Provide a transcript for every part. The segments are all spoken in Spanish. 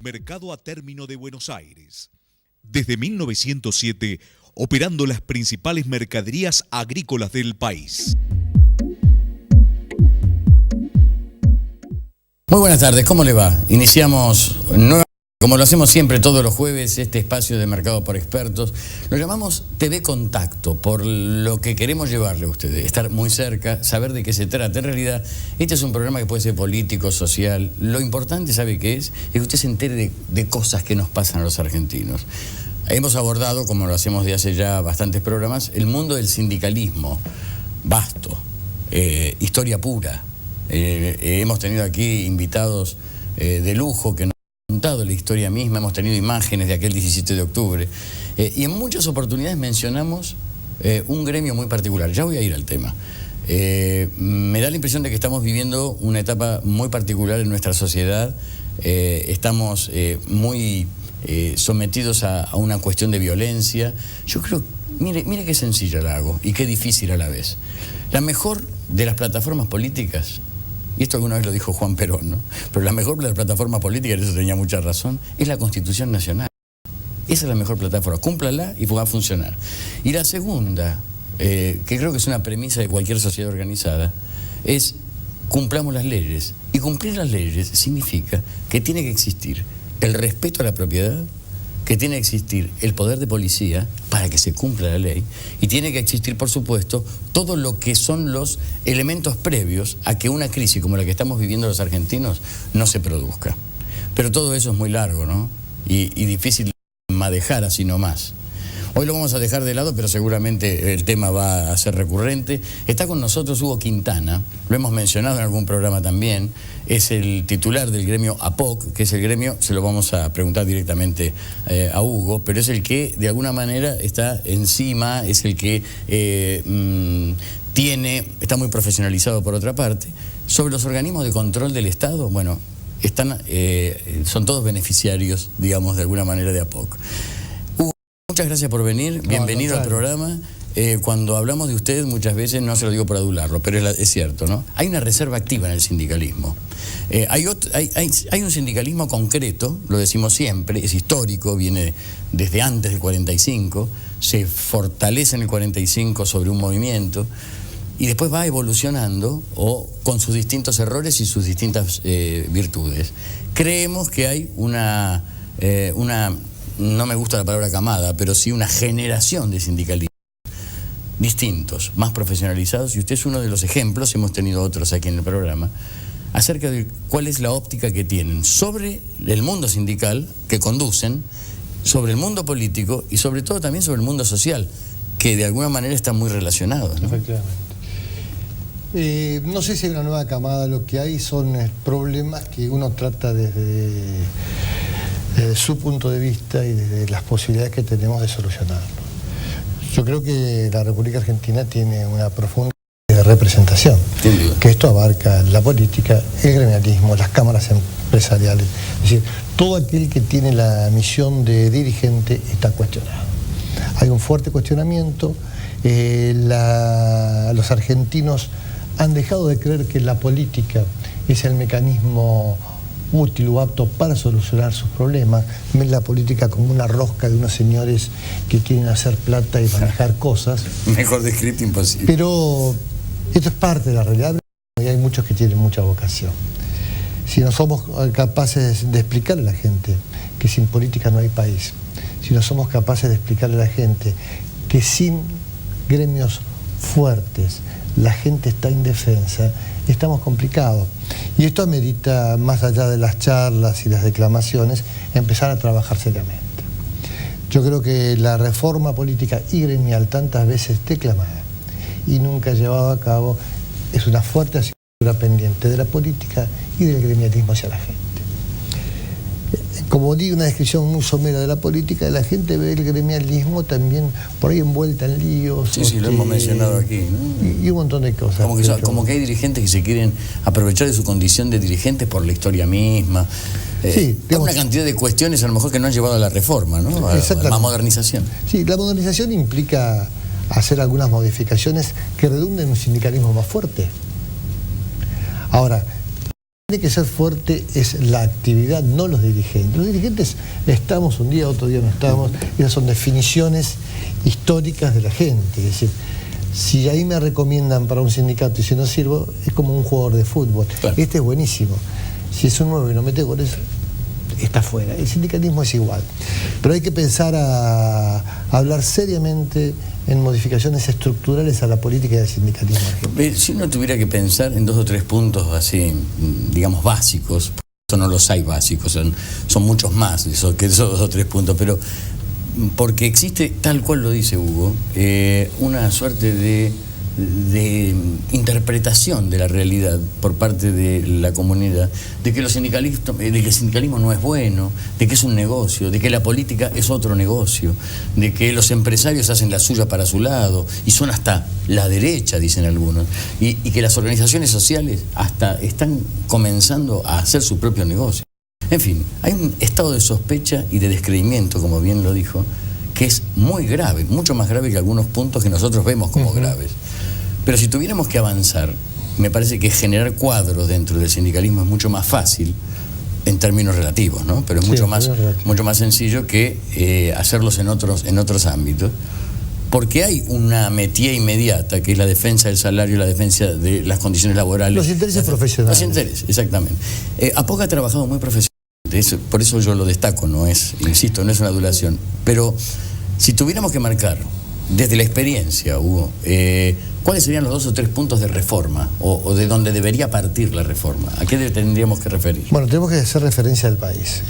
Mercado a Término de Buenos Aires. Desde 1907, operando las principales mercaderías agrícolas del país. Muy buenas tardes, ¿cómo le va? Iniciamos nuevamente, como lo hacemos siempre todos los jueves, este espacio de Mercado por Expertos. Lo llamamos TV Contacto, por lo que queremos llevarle a ustedes, estar muy cerca, saber de qué se trata. En realidad, este es un programa que puede ser político, social. Lo importante, ¿sabe qué es? Es que usted se entere de cosas que nos pasan a los argentinos. Hemos abordado, como lo hacemos de hace ya bastantes programas, el mundo del sindicalismo, vasto, historia pura. Hemos tenido aquí invitados de lujo que nos han contado la historia misma, hemos tenido imágenes de aquel 17 de octubre y en muchas oportunidades mencionamos un gremio muy particular. Ya voy a ir al tema. Me da la impresión de que estamos viviendo una etapa muy particular en nuestra sociedad. Estamos muy sometidos a una cuestión de violencia. Yo creo, mire qué sencilla la hago y qué difícil a la vez. La mejor de las plataformas políticas, y esto alguna vez lo dijo Juan Perón, ¿no? Pero la mejor de las plataformas políticas, y eso tenía mucha razón, es la Constitución Nacional. Esa es la mejor plataforma, cúmplala y va a funcionar. Y la segunda, que creo que es una premisa de cualquier sociedad organizada, es cumplamos las leyes. Y cumplir las leyes significa que tiene que existir el respeto a la propiedad, que tiene que existir el poder de policía para que se cumpla la ley y tiene que existir, por supuesto, todo lo que son los elementos previos a que una crisis como la que estamos viviendo los argentinos no se produzca. Pero todo eso es muy largo, ¿no? Y difícil de manejar así nomás. Hoy lo vamos a dejar de lado, pero seguramente el tema va a ser recurrente. Está con nosotros Hugo Quintana, lo hemos mencionado en algún programa también, es el titular del gremio APOC, que es el gremio, se lo vamos a preguntar directamente a Hugo, pero es el que de alguna manera está encima, es el que está muy profesionalizado por otra parte. Sobre los organismos de control del Estado, bueno, son todos beneficiarios, digamos, de alguna manera de APOC. Muchas gracias por venir, bienvenido al programa. Cuando hablamos de usted muchas veces, no se lo digo por adularlo, pero es cierto, ¿no? Hay una reserva activa en el sindicalismo. Hay un sindicalismo concreto, lo decimos siempre, es histórico, viene desde antes del 45, se fortalece en el 45 sobre un movimiento y después va evolucionando con sus distintos errores y sus distintas virtudes. Creemos que hay una no me gusta la palabra camada, pero sí una generación de sindicalistas distintos, más profesionalizados, y usted es uno de los ejemplos, hemos tenido otros aquí en el programa, acerca de cuál es la óptica que tienen sobre el mundo sindical que conducen, sobre el mundo político y sobre todo también sobre el mundo social, que de alguna manera están muy relacionados, ¿no? Efectivamente. No sé si hay una nueva camada, lo que hay son problemas que uno trata desde su punto de vista y desde las posibilidades que tenemos de solucionarlo. Yo creo que la República Argentina tiene una profunda representación, que esto abarca la política, el gremialismo, las cámaras empresariales, es decir, todo aquel que tiene la misión de dirigente está cuestionado. Hay un fuerte cuestionamiento, los argentinos han dejado de creer que la política es el mecanismo útil o apto para solucionar sus problemas, ven la política como una rosca de unos señores que quieren hacer plata y manejar cosas. Mejor descrito imposible. Pero esto es parte de la realidad y hay muchos que tienen mucha vocación. Si no somos capaces de explicarle a la gente que sin política no hay país, si no somos capaces de explicarle a la gente que sin gremios fuertes la gente está indefensa, estamos complicados. Y esto amerita, más allá de las charlas y las declamaciones, empezar a trabajar seriamente. Yo creo que la reforma política y gremial, tantas veces declamada y nunca llevada a cabo, es una fuerte asignatura pendiente de la política y del gremialismo hacia la gente. Como di una descripción muy somera de la política, la gente ve el gremialismo también por ahí envuelta en líos. Sí, lo hemos mencionado aquí, ¿no? Y un montón de cosas. Como que hay dirigentes que se quieren aprovechar de su condición de dirigentes por la historia misma. Sí, digamos, una cantidad de cuestiones a lo mejor que no han llevado a la reforma, ¿no? A la modernización. Sí, la modernización implica hacer algunas modificaciones que redunden en un sindicalismo más fuerte. Ahora, tiene que ser fuerte es la actividad, no los dirigentes. Los dirigentes estamos un día, otro día no estamos. Esas son definiciones históricas de la gente. Es decir, si ahí me recomiendan para un sindicato y si no sirvo, es como un jugador de fútbol. Claro. Este es buenísimo. Si es un 9 y no mete goles, está fuera. El sindicalismo es igual. Pero hay que pensar a hablar seriamente en modificaciones estructurales a la política del sindicalismo. Si uno tuviera que pensar en 2 o 3 puntos así, digamos, básicos, no los hay básicos, son muchos más que esos 2 o 3 puntos, pero porque existe, tal cual lo dice Hugo, una suerte de interpretación de la realidad por parte de la comunidad, de que el sindicalismo no es bueno, de que es un negocio, de que la política es otro negocio, de que los empresarios hacen la suya para su lado y son hasta la derecha, dicen algunos, y que las organizaciones sociales hasta están comenzando a hacer su propio negocio. En fin, hay un estado de sospecha y de descreimiento, como bien lo dijo, que es muy grave, mucho más grave que algunos puntos que nosotros vemos como graves. Pero si tuviéramos que avanzar, me parece que generar cuadros dentro del sindicalismo es mucho más fácil en términos relativos, ¿no? Pero es mucho más sencillo que hacerlos en otros ámbitos, porque hay una metida inmediata que es la defensa del salario, la defensa de las condiciones laborales. Los intereses profesionales. Los intereses, exactamente. APOC ha trabajado muy profesionalmente, por eso yo lo destaco, no es, insisto, no es una adulación. Pero si tuviéramos que marcar desde la experiencia, Hugo, ¿cuáles serían los 2 o 3 puntos de reforma o de donde debería partir la reforma? ¿A qué tendríamos que referir? Bueno, tenemos que hacer referencia al país.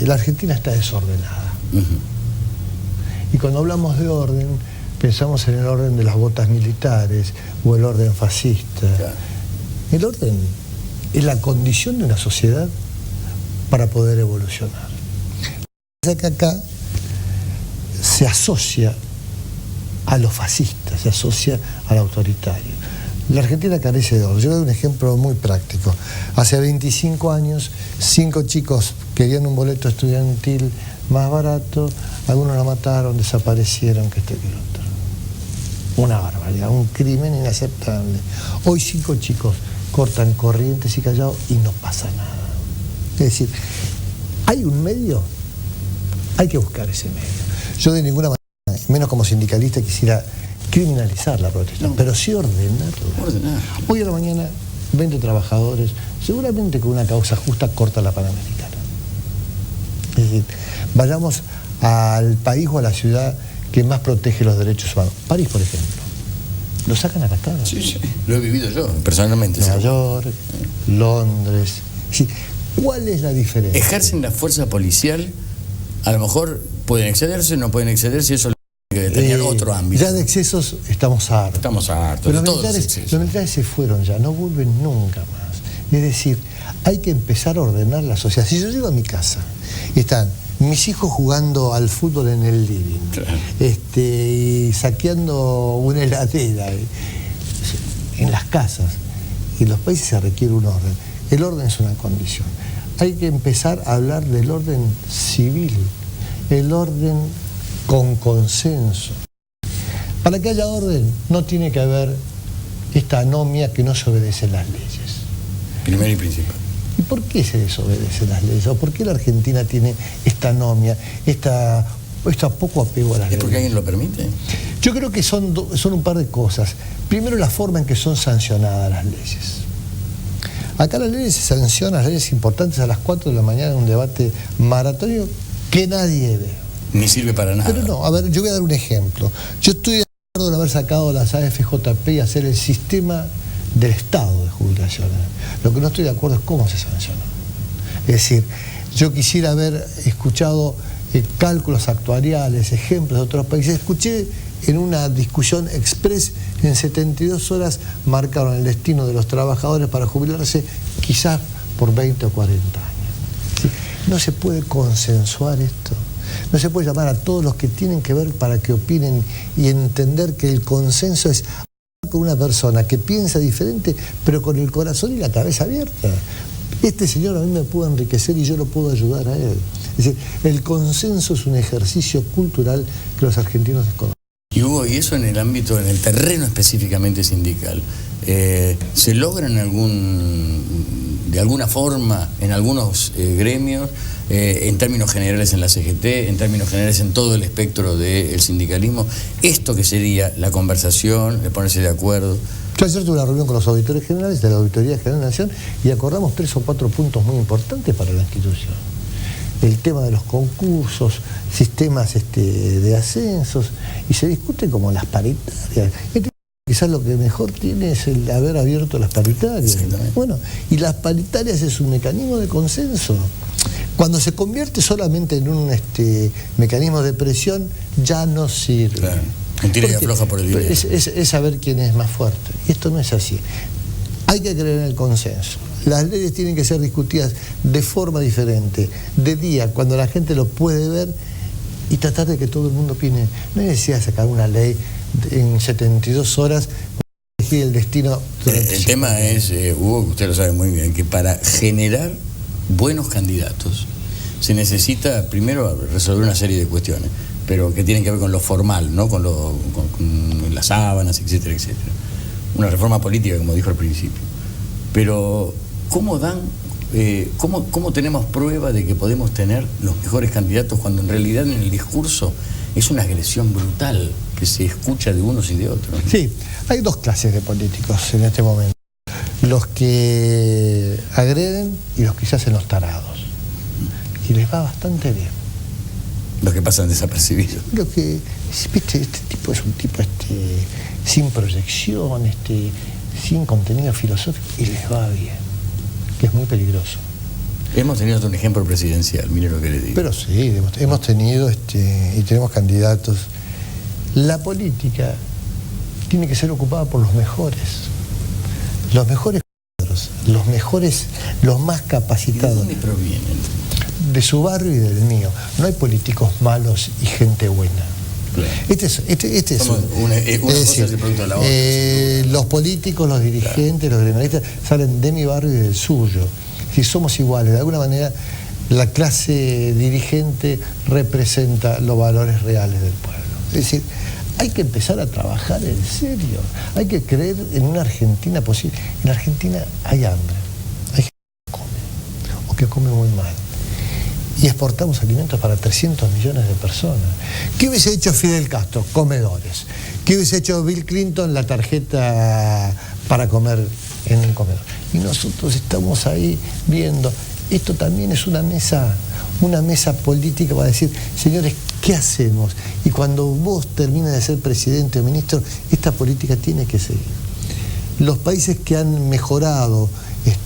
La Argentina está desordenada. Y cuando hablamos de orden, pensamos en el orden de las botas militares o el orden fascista. Claro. El orden es la condición de una sociedad para poder evolucionar. Acá se asocia a lo fascista, se asocia al autoritario. La Argentina carece de orden. Yo doy un ejemplo muy práctico. Hace 25 años, 5 chicos querían un boleto estudiantil más barato, algunos lo mataron, desaparecieron, que esto y que lo otro. Una barbaridad, un crimen inaceptable. Hoy 5 chicos cortan Corrientes y Callao y no pasa nada. Es decir, hay un medio, hay que buscar ese medio. Yo de ninguna manera, menos como sindicalista, quisiera criminalizar la protesta, pero sí ordenarla. Hoy a la mañana, 20 trabajadores, seguramente con una causa justa, corta la Panamericana. Es decir, vayamos al país o a la ciudad que más protege los derechos humanos. París, por ejemplo. Lo sacan a patadas. Sí, sí, lo he vivido yo, personalmente. Nueva York, Londres. Sí. ¿Cuál es la diferencia? Ejercen la fuerza policial, a lo mejor pueden excederse, no pueden excederse, eso que tener otro ámbito. Ya de excesos estamos hartos. Estamos hartos. Pero los militares se fueron ya, no vuelven nunca más. Es decir, hay que empezar a ordenar la sociedad. Si yo llego a mi casa y están mis hijos jugando al fútbol en el living, claro, y saqueando una heladera en las casas, y en los países se requiere un orden. El orden es una condición. Hay que empezar a hablar del orden civil, el orden con consenso. Para que haya orden no tiene que haber esta anomia que no se obedecen las leyes. Primero y principal. ¿Y por qué se desobedecen las leyes? ¿O por qué la Argentina tiene esta anomia, esta poco apego a las leyes? ¿Es porque alguien lo permite? Yo creo que son un par de cosas. Primero, la forma en que son sancionadas las leyes. Acá las leyes se sancionan, las leyes importantes, a las 4 de la mañana en un debate maratónico que nadie ve. Ni sirve para nada. Pero no, a ver, yo voy a dar un ejemplo. Yo estoy de acuerdo en haber sacado las AFJP y hacer el sistema del Estado de jubilaciones. Lo que no estoy de acuerdo es cómo se sanciona. Es decir, yo quisiera haber escuchado cálculos actuariales, ejemplos de otros países. Escuché en una discusión express, en 72 horas marcaron el destino de los trabajadores para jubilarse quizás por 20 o 40 años. ¿Sí? No se puede consensuar esto. No se puede llamar a todos los que tienen que ver para que opinen y entender que el consenso es con una persona que piensa diferente, pero con el corazón y la cabeza abierta. Este señor a mí me puede enriquecer y yo lo puedo ayudar a él. Es decir, el consenso es un ejercicio cultural que los argentinos desconocen. Y Hugo, y eso en el ámbito, en el terreno específicamente sindical, ¿se logran de alguna forma en algunos gremios, en términos generales en la CGT, en términos generales en todo el espectro del sindicalismo, esto que sería la conversación, de ponerse de acuerdo. Yo ayer tuve una reunión con los auditores generales de la Auditoría General de la Nación y acordamos 3 o 4 puntos muy importantes para la institución. El tema de los concursos, sistemas de ascensos, y se discute como las paritarias. Quizás lo que mejor tiene es el haber abierto las paritarias. Bueno, y las paritarias es un mecanismo de consenso. Cuando se convierte solamente en un mecanismo de presión, ya no sirve. Claro. Mentira y afloja por el dinero. Es saber quién es más fuerte. Y esto no es así. Hay que creer en el consenso. Las leyes tienen que ser discutidas de forma diferente, de día, cuando la gente lo puede ver, y tratar de que todo el mundo opine. No hay necesidad de sacar una ley en 72 horas para elegir el destino. El tema es, Hugo, usted lo sabe muy bien, que para generar buenos candidatos se necesita primero resolver una serie de cuestiones, pero que tienen que ver con lo formal, ¿no? con las sábanas, etcétera, etcétera. Una reforma política, como dijo al principio. Pero, ¿cómo tenemos prueba de que podemos tener los mejores candidatos cuando en realidad en el discurso es una agresión brutal que se escucha de unos y de otros? Sí, hay 2 clases de políticos en este momento. Los que agreden y los que se hacen los tarados. Y les va bastante bien. Los que pasan desapercibidos. Lo que, viste, este tipo es un tipo sin proyección, sin contenido filosófico, y les va bien, que es muy peligroso. Hemos tenido un ejemplo presidencial, mire lo que le digo. Pero sí, hemos tenido y tenemos candidatos. La política tiene que ser ocupada por los mejores cuadros, los más capacitados. ¿De dónde provienen? De su barrio y del mío. No hay políticos malos y gente buena. Claro. Una cosa es el producto de la otra. Los políticos, los dirigentes, los gremialistas salen de mi barrio y del suyo. Si somos iguales, de alguna manera la clase dirigente representa los valores reales del pueblo. Es decir, hay que empezar a trabajar en serio. Hay que creer en una Argentina posible. En Argentina hay hambre. Hay gente que come, o que come muy mal. Y exportamos alimentos para 300 millones de personas. ¿Qué hubiese hecho Fidel Castro? Comedores. ¿Qué hubiese hecho Bill Clinton? La tarjeta para comer en un comedor. Y nosotros estamos ahí viendo. Esto también es una mesa política para decir, señores, ¿qué hacemos? Y cuando vos termines de ser presidente o ministro, esta política tiene que seguir. Los países que han mejorado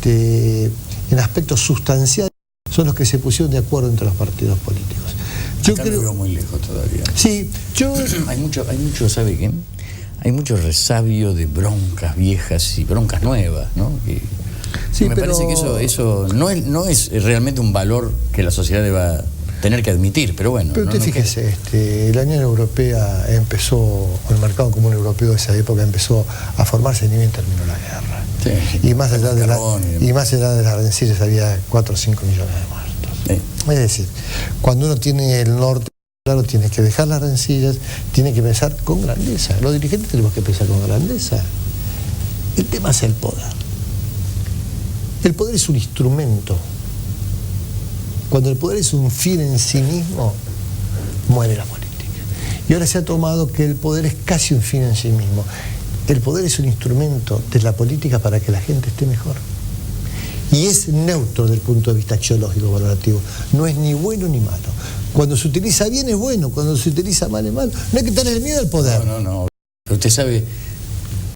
en aspectos sustanciales son los que se pusieron de acuerdo entre los partidos políticos. Yo creo, lo veo muy lejos todavía. Sí, hay mucho, ¿sabe qué? Hay mucho resabio de broncas viejas y broncas nuevas, ¿no? Sí, me parece que eso no es realmente un valor que la sociedad deba tener que admitir, pero bueno. Pero usted fíjese, la Unión Europea empezó, el mercado común europeo de esa época empezó a formarse ni bien terminó la guerra. Sí, y más allá de las rencillas había 4 o 5 millones de muertos. Sí. Es decir, cuando uno tiene el norte claro, tiene que dejar las rencillas, tiene que pensar con grandeza. Los dirigentes tenemos que pensar con grandeza. El tema es el poder. El poder es un instrumento. Cuando el poder es un fin en sí mismo, muere la política. Y ahora se ha tomado que el poder es casi un fin en sí mismo. El poder es un instrumento de la política para que la gente esté mejor. Y es neutro desde el punto de vista axiológico, valorativo. No es ni bueno ni malo. Cuando se utiliza bien es bueno, cuando se utiliza mal es malo. No hay que tener miedo al poder. No. Pero usted sabe